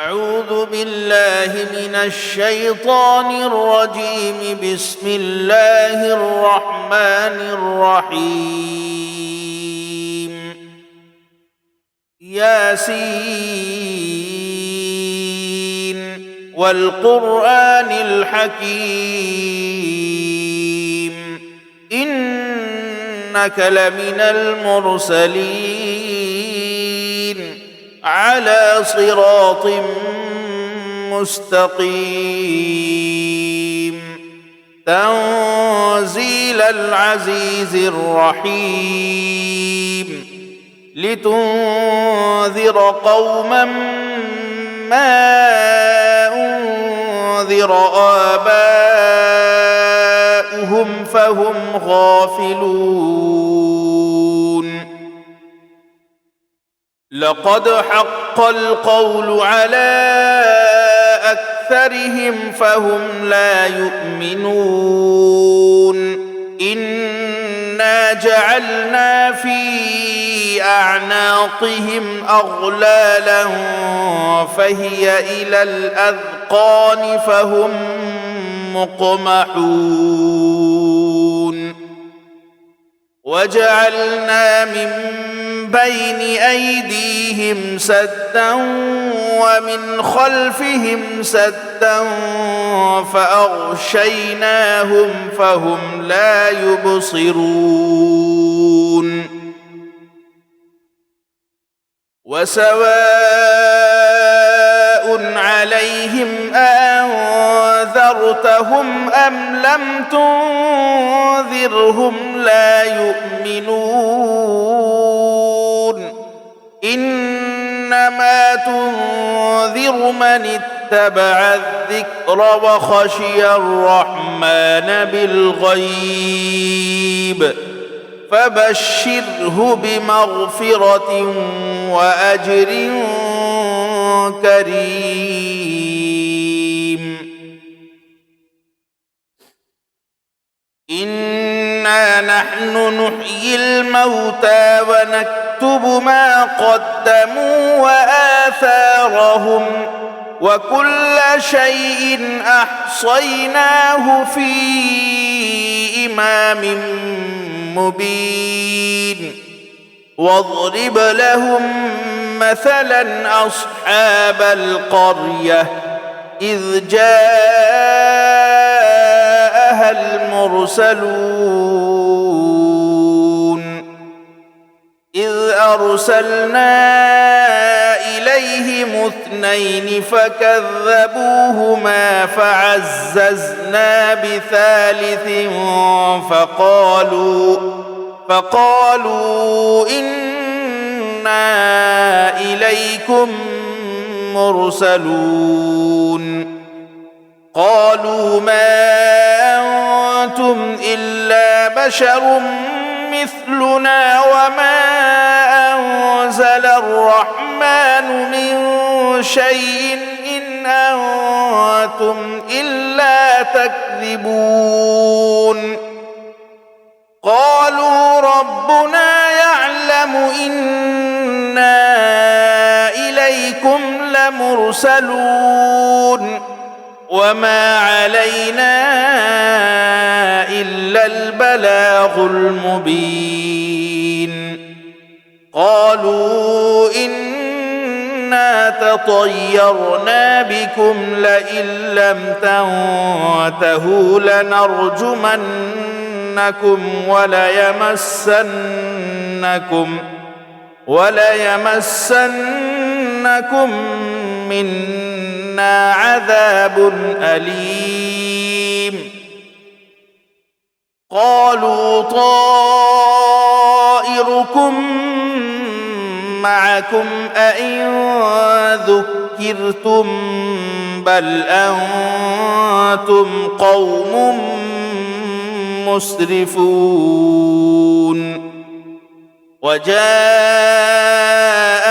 أعوذ بالله من الشيطان الرجيم. بسم الله الرحمن الرحيم. ياسين والقرآن الحكيم إنك لمن المرسلين على صراط مستقيم. تنزيل العزيز الرحيم. لتنذر قوما ما أنذر آباؤهم فهم غافلون. لقد حق القول على أكثرهم فهم لا يؤمنون. إنا جعلنا في أعناقهم أغلالا فهي إلى الأذقان فهم مقمحون. وجعلنا من بين أيديهم سدا ومن خلفهم سدا فأغشيناهم فهم لا يبصرون. وسواء عليهم أأنذرتهم أم لم تنذرهم لا يؤمنون. إنما تنذر من اتبع الذكر وخشي الرحمن بالغيب فبشره بمغفرة وأجر كريم. إنا نحن نحيي الموتى ونكتب ما قدموا وآثارهم وكل شيء أحصيناه في إمام مبين. واضرب لهم مثلا أصحاب القرية إذ جاءها المرسلون إذ أرسلنا إليهم اثنين فكذبوهما فعززنا بثالث فقالوا إنا إليكم مرسلون. قالوا ما أنتم إلا بشر مثلنا وما أنزل الرحمن من شيء إن أنتم إلا تكذبون. قالوا ربنا يعلم إنا إليكم لمرسلون وما علينا إلا البلاغ المبين. قالوا إنا تطيرنا بكم لئن لم تنتهوا لنرجمنكم وليمسنكم منا عذاب أليم. قالوا طائركم معكم أئن ذكرتم بل أنتم قوم مسرفون. وجاء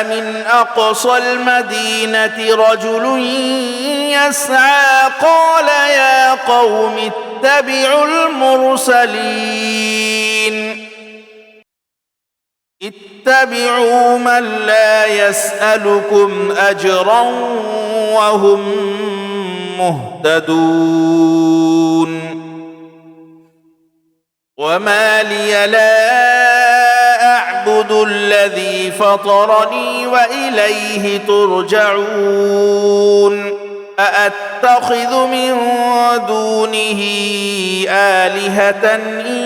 من أقصى المدينة رجل يسعى قال يا قوم اتبعوا المرسلين اتبعوا من لا يسألكم أجرا وهم مهتدون وما لي لا أعبد الذي فطرني وإليه ترجعون أأتخذ من دونه آلهة إن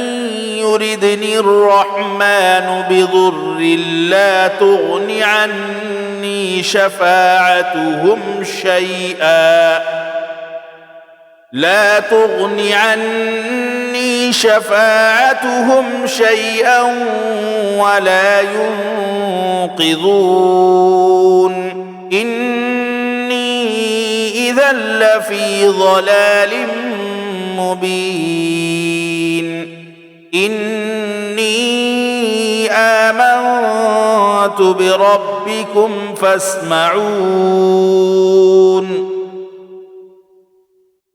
يردني الرحمن بضر لا تغن عني شفاعتهم شيئا ولا ينقذون إني إذا لفي ضلال مبين إني آمنت بربكم فاسمعون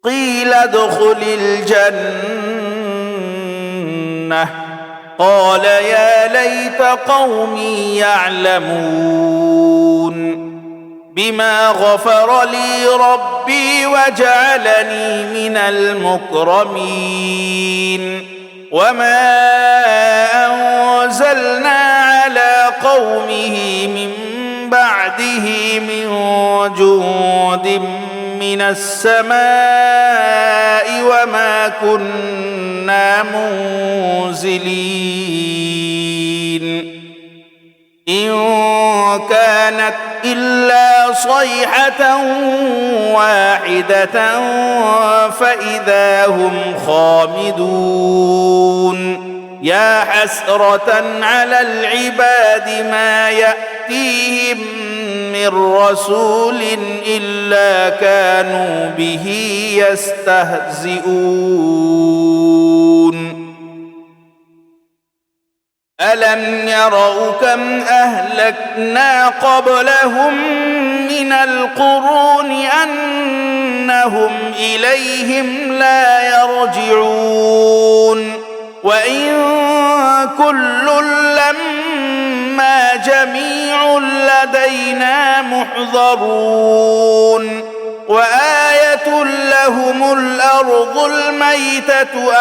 قيل ادخل الجنة قال يا ليت قومي يعلمون بما غفر لي ربي وجعلني من المكرمين وما أنزلنا على قومه من بعده من جند من السماء وما كنا منزلين إن كانت إلا صيحة واحدة فإذا هم خامدون يا حسرة على العباد ما يأتيهم من رسول إلا كانوا به يستهزئون ألم يروا كم أهلكنا قبلهم من القرون أنهم إليهم لا يرجعون وإن كل لما جميع لدينا محضرون وآية لهم الأرض الميتة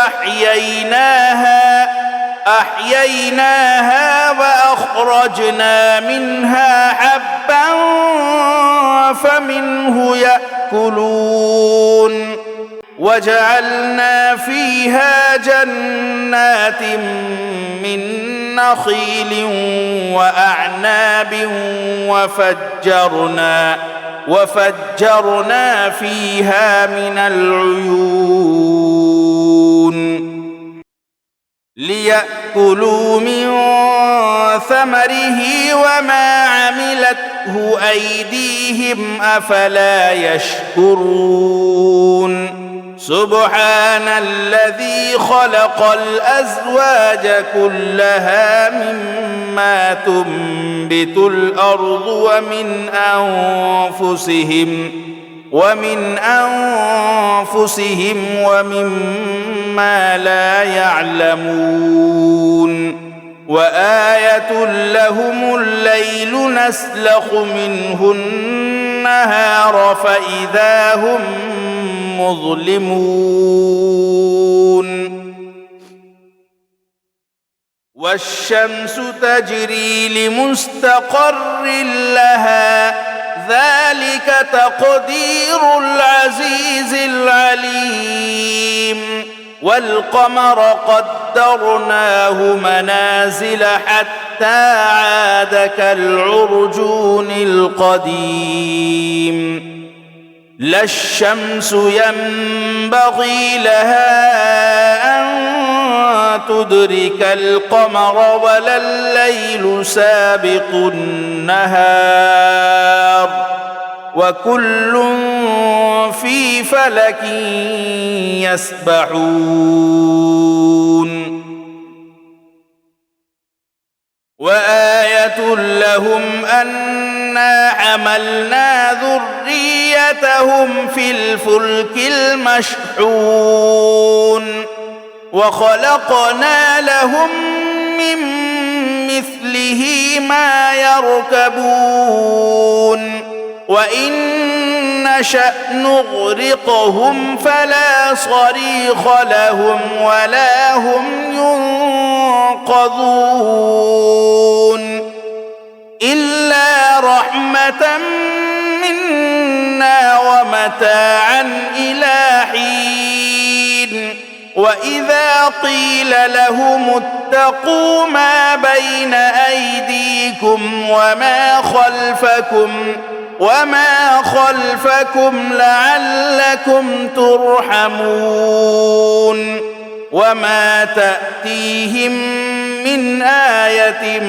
أحييناها وأخرجنا منها حبا فمنه يأكلون وجعلنا فيها جنات من نخيل وأعناب وفجرنا فيها من العيون ليأكلوا من ثمره وما عملته أيديهم أفلا يشكرون سبحان الذي خلق الأزواج كلها مما تنبت الأرض ومن أنفسهم ومما لا يعلمون وآية لهم الليل نسلخ منه النهار فإذا هم مظلمون والشمس تجري لمستقر لها ذلك تقدير العزيز العليم والقمر قدرناه منازل حتى عاد كالعرجون القديم لا الشمس ينبغي لها أن تدرك القمر ولا الليل سابق النهار وكل في فلك يسبحون وآية لهم أنا حملنا ذريتهم في الفلك المشحون وخلقنا لهم من مثله ما يركبون وإن نشأ نغرقهم فلا صريخ لهم ولا هم ينقذون إلا رحمة منا ومتاعا إلى حين وإذا قيل لهم اتقوا ما بين أيديكم وما خلفكم لعلكم ترحمون وما تأتيهم من آية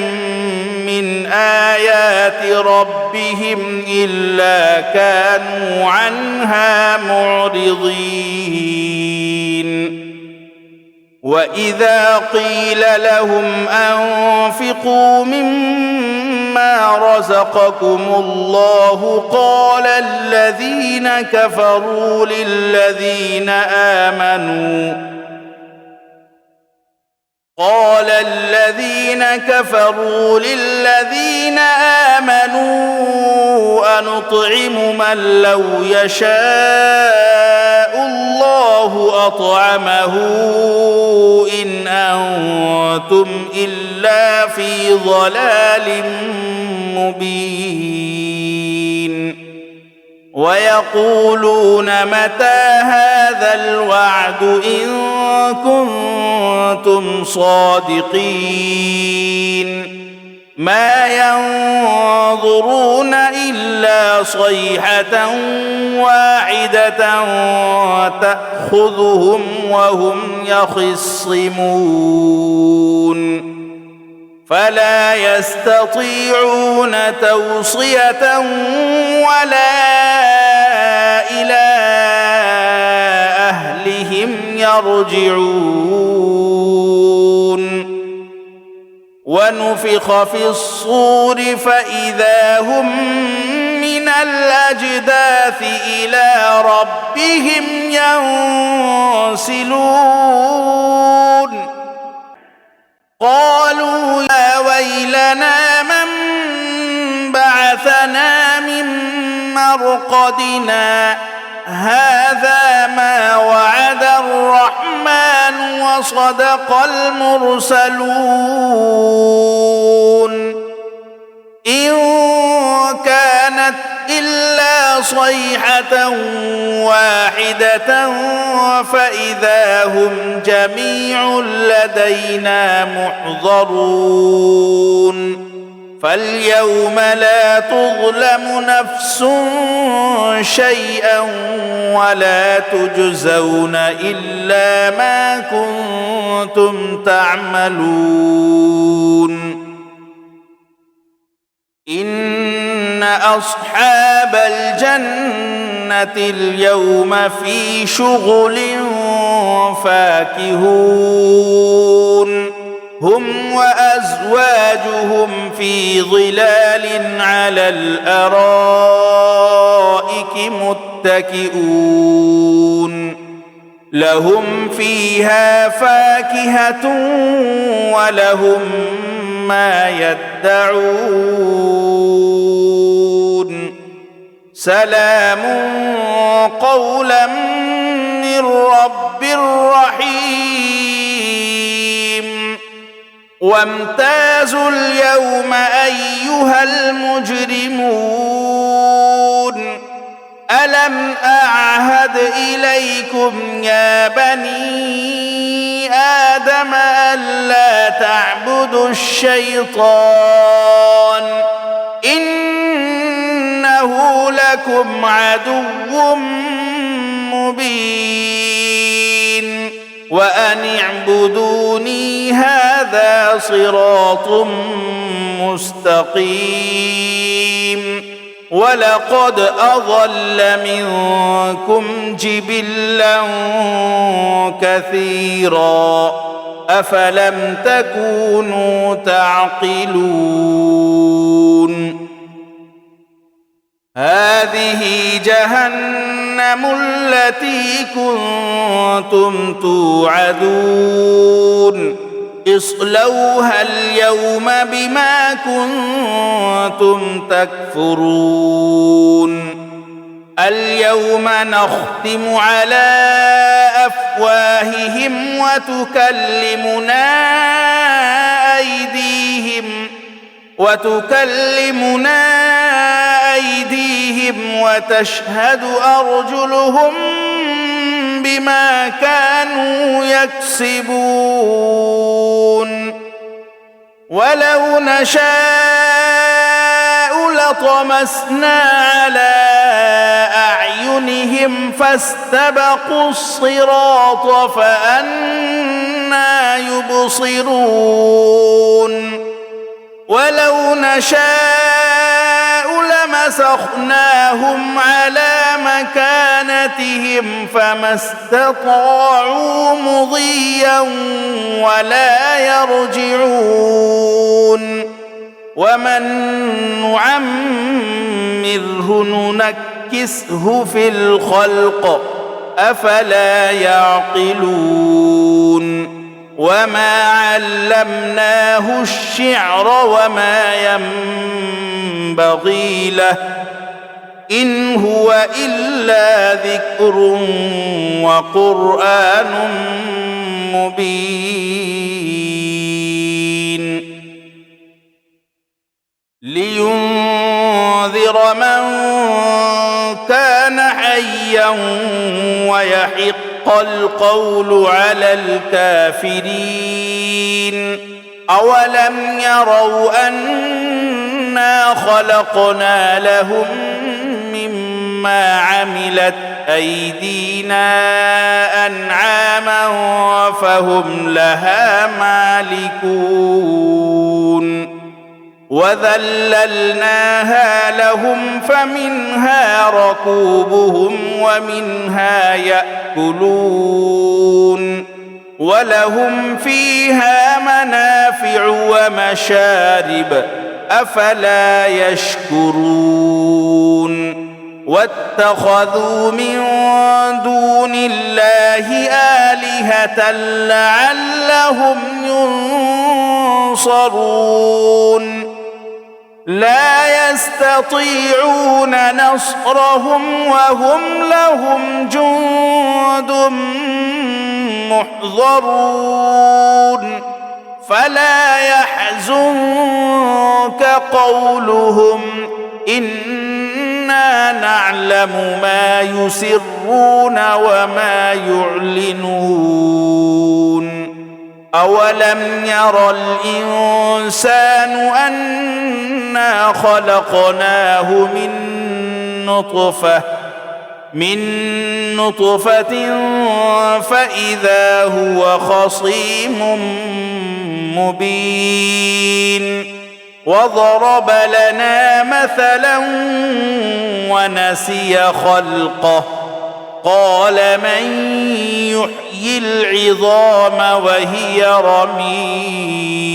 من آيات ربهم إلا كانوا عنها معرضين وإذا قيل لهم أنفقوا مما رزقكم الله قال الذين كفروا للذين آمنوا أنطعم من لو يشاء الله أطعمه إن أنتم إلا في ضلال مبين ويقولون متى هذا الوعد إن كنتم صادقين ما ينظرون إلا صيحة واحدة تأخذهم وهم يخصمون فلا يستطيعون توصية ولا إلى أهلهم يرجعون ونفخ في الصور فإذا هم من الأجداث إلى ربهم ينسلون قالوا يا ويلنا من بعثنا من مرقدنا هذا ما وعد الرحمن وصدق المرسلون إن كانت إلا صيحة واحدة فإذا هم جميع لدينا محضرون فاليوم لا تظلم نفس شيئا ولا تجزون إلا ما كنتم تعملون إن أصحاب الجنة اليوم في شغل فاكهون هم وأزواجهم في ظلال على الأرائك متكئون لهم فيها فاكهة ولهم ما يدعون سلام قولا من رب رحيم وامتازوا اليوم أيها المجرمون ألم أعهد إليكم يا بني آدم ألا تعبدوا الشيطان إنه لكم عدو مبين وأن اعبدوني هذا صراط مستقيم ولقد أضل منكم جبلا كثيرا أفلم تكونوا تعقلون هذه جهنم التي كنتم توعدون اصلوها اليوم بما كنتم تكفرون اليوم نختم على أفواههم وتكلمنا أيديهم وتشهد أرجلهم بما كانوا يكسبون ولو نشاء لطمسنا على أعينهم فاستبقوا الصراط فأنى يبصرون ولو نشاء لمسخناهم على مكانتهم فما استطاعوا مضيا ولا يرجعون ومن نعمره ننكسه في الخلق أفلا يعقلون وما علمناه الشعر وما ينبغي له إن هو إلا ذكر وقرآن مبين لينذر من كان حيا ويحق القول على الكافرين أولم يروا أنا خلقنا لهم مما عملت أيدينا أنعاما فهم لها مالكون وذللناها لهم فمنها ركوبهم ومنها يأكلون ولهم فيها منافع ومشارب أفلا يشكرون واتخذوا من دون الله آلهة لعلهم ينصرون لا يستطيعون نصرهم وهم لهم جند محضرون فلا يحزنك قولهم إنا نعلم ما يسرون وما يعلنون أولم ير الإنسان أنا خلقناه من نطفة فإذا هو خصيم مبين وضرب لنا مثلا ونسي خلقه قال من يحيي العظام وهي رميم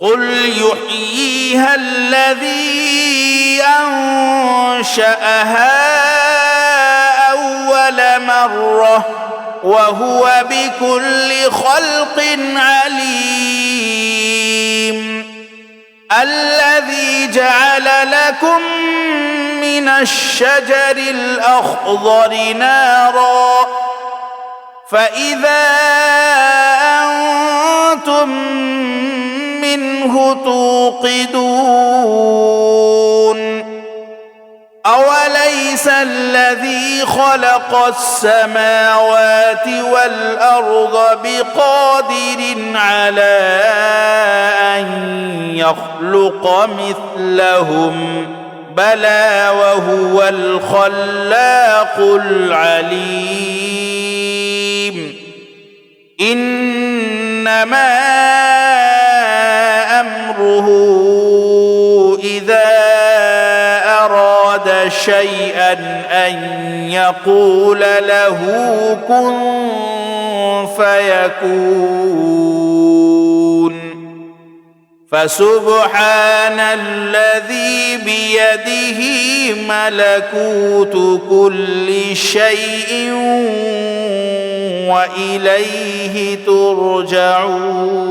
قل يحييها الذي أنشأها أول مرة وهو بكل خلق عليم الذي جعل لكم من الشجر الأخضر نارا فإذا أنتم منه توقدون أوليس الذي خلق السماوات والأرض بقادر على أن يخلق مثلهم بلى وهو الخلاق العليم إنما أمره إذا أراد شيئا أن يقول له كن فيكون فسبحان الذي بيده ملكوت كل شيء وإليه ترجعون.